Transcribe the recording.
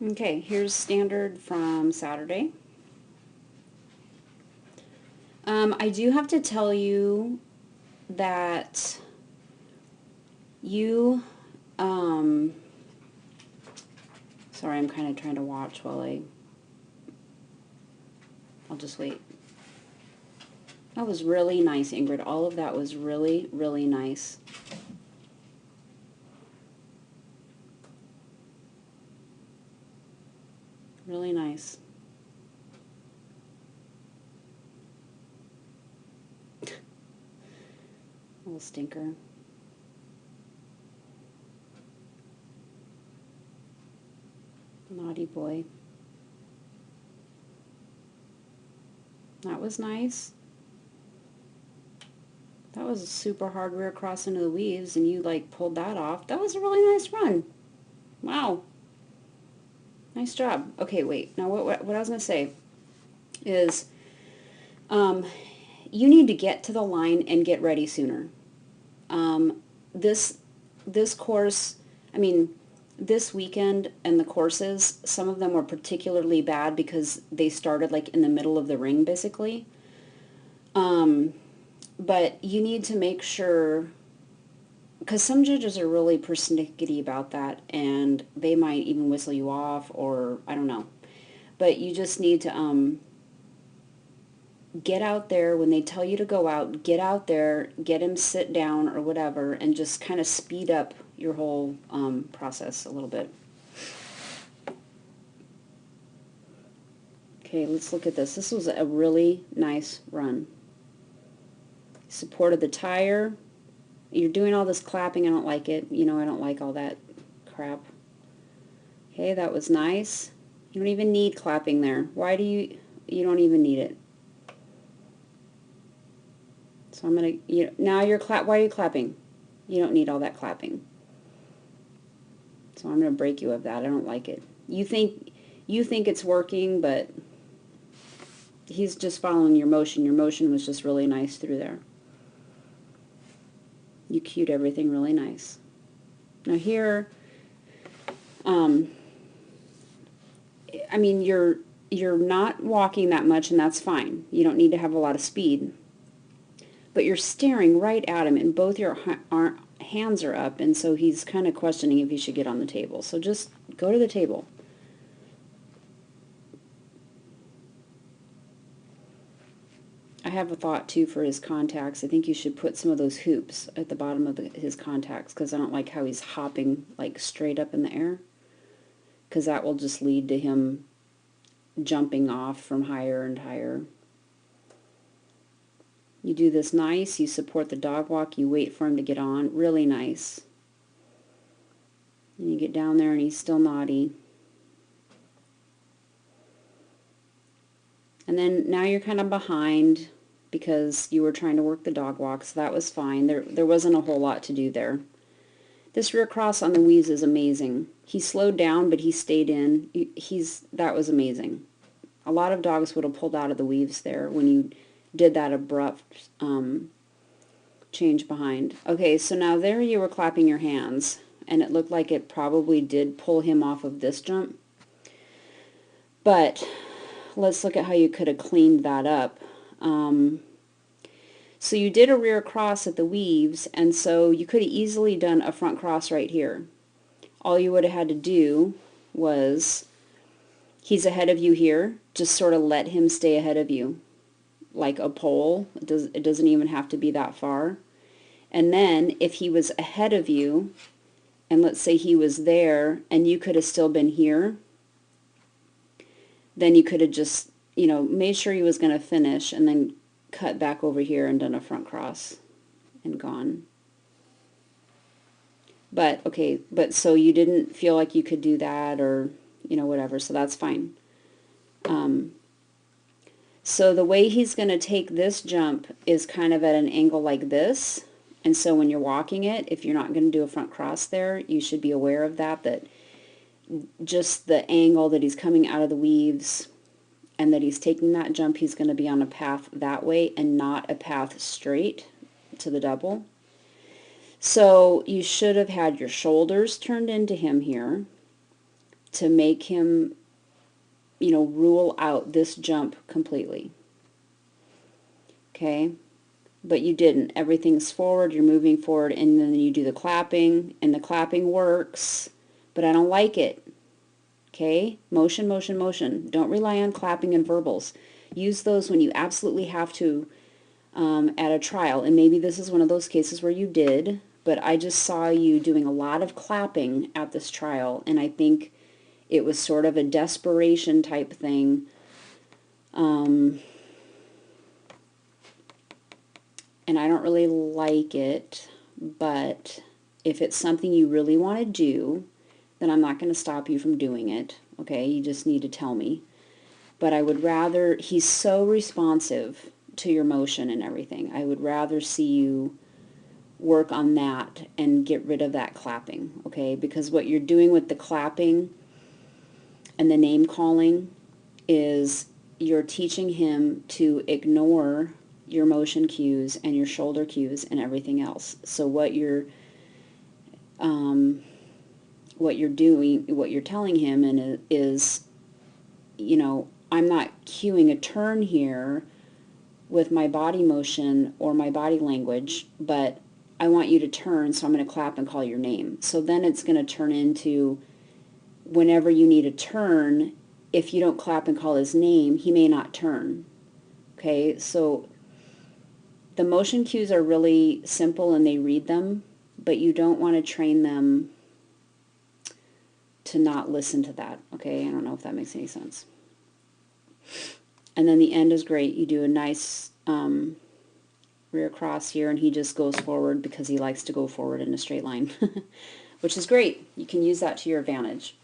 Okay, here's standard from Saturday. I do have to tell you that you, sorry, I'm kind of trying to watch while I'll just wait. That was really nice, Ingrid. All of that was really, really nice. Really nice. Little stinker. Naughty boy. That was nice. That was a super hard rear cross into the weaves, and you like pulled that off. That was a really nice run. Wow. Nice job. Okay, wait. Now what I was going to say is you need to get to the line and get ready sooner. This course, I mean, this weekend and the courses, some of them were particularly bad because they started like in the middle of the ring, basically. But you need to make sure, because some judges are really persnickety about that, and they might even whistle you off, or I don't know. But you just need to get out there when they tell you to go out. Get out there, get him sit down or whatever, and just kind of speed up your whole process a little bit. Okay, let's look at this. This was a really nice run. Supported the tire. You're doing all this clapping. I don't like it. You know, I don't like all that crap. Okay, that was nice. You don't even need clapping there. Why do you don't even need it. So I'm going to, now you're why are you clapping? You don't need all that clapping. So I'm going to break you of that. I don't like it. You think it's working, but he's just following your motion. Your motion was just really nice through there. You cued everything really nice. Now here, I mean, you're not walking that much, and that's fine. You don't need to have a lot of speed. But you're staring right at him, and both your hands are up, and so he's kind of questioning if he should get on the table. So just go to the table. I have a thought, too, for his contacts. I think you should put some of those hoops at the bottom of his contacts, because I don't like how he's hopping, like, straight up in the air, because that will just lead to him jumping off from higher and higher. You do this nice, you support the dog walk, you wait for him to get on, really nice. And you get down there and he's still naughty. And then now you're kind of behind because you were trying to work the dog walk, so that was fine. There wasn't a whole lot to do there. This rear cross on the weaves is amazing. He slowed down, but he stayed in. That was amazing. A lot of dogs would have pulled out of the weaves there when you did that abrupt change behind. Okay, so now there you were clapping your hands, and it looked like it probably did pull him off of this jump. But let's look at how you could have cleaned that up. So you did a rear cross at the weaves, and so you could have easily done a front cross right here. All you would have had to do was, he's ahead of you here, just sort of let him stay ahead of you, like a pole. It doesn't even have to be that far. And then if he was ahead of you, and let's say he was there, and you could have still been here, then you could have just, made sure he was going to finish, and then cut back over here and done a front cross and gone. But, okay, so you didn't feel like you could do that, or, whatever, so that's fine. So the way he's going to take this jump is kind of at an angle like this, and so when you're walking it, if you're not going to do a front cross there, you should be aware of that just the angle that he's coming out of the weaves and that he's taking that jump, he's going to be on a path that way and not a path straight to the double. So you should have had your shoulders turned into him here, to make him, you know, rule out this jump completely. Okay? But you didn't. Everything's forward, you're moving forward, and then you do the clapping, and the clapping works, but I don't like it. Okay? Motion, motion, motion. Don't rely on clapping and verbals. Use those when you absolutely have to at a trial, and maybe this is one of those cases where you did, but I just saw you doing a lot of clapping at this trial, and I think it was sort of a desperation type thing. And I don't really like it, but if it's something you really want to do, then I'm not going to stop you from doing it, okay? You just need to tell me. But I would rather, he's so responsive to your motion and everything, I would rather see you work on that and get rid of that clapping, okay? Because what you're doing with the clapping and the name calling is you're teaching him to ignore your motion cues and your shoulder cues and everything else. So what you're doing, what you're telling him is, you know, I'm not cueing a turn here with my body motion or my body language, but I want you to turn, so I'm going to clap and call your name. So then it's going to turn into, whenever you need a turn, if you don't clap and call his name, he may not turn. Okay, so the motion cues are really simple and they read them, but you don't want to train them to not listen to that. Okay, I don't know if that makes any sense. And then the end is great. You do a nice rear cross here, and he just goes forward because he likes to go forward in a straight line, which is great. You can use that to your advantage.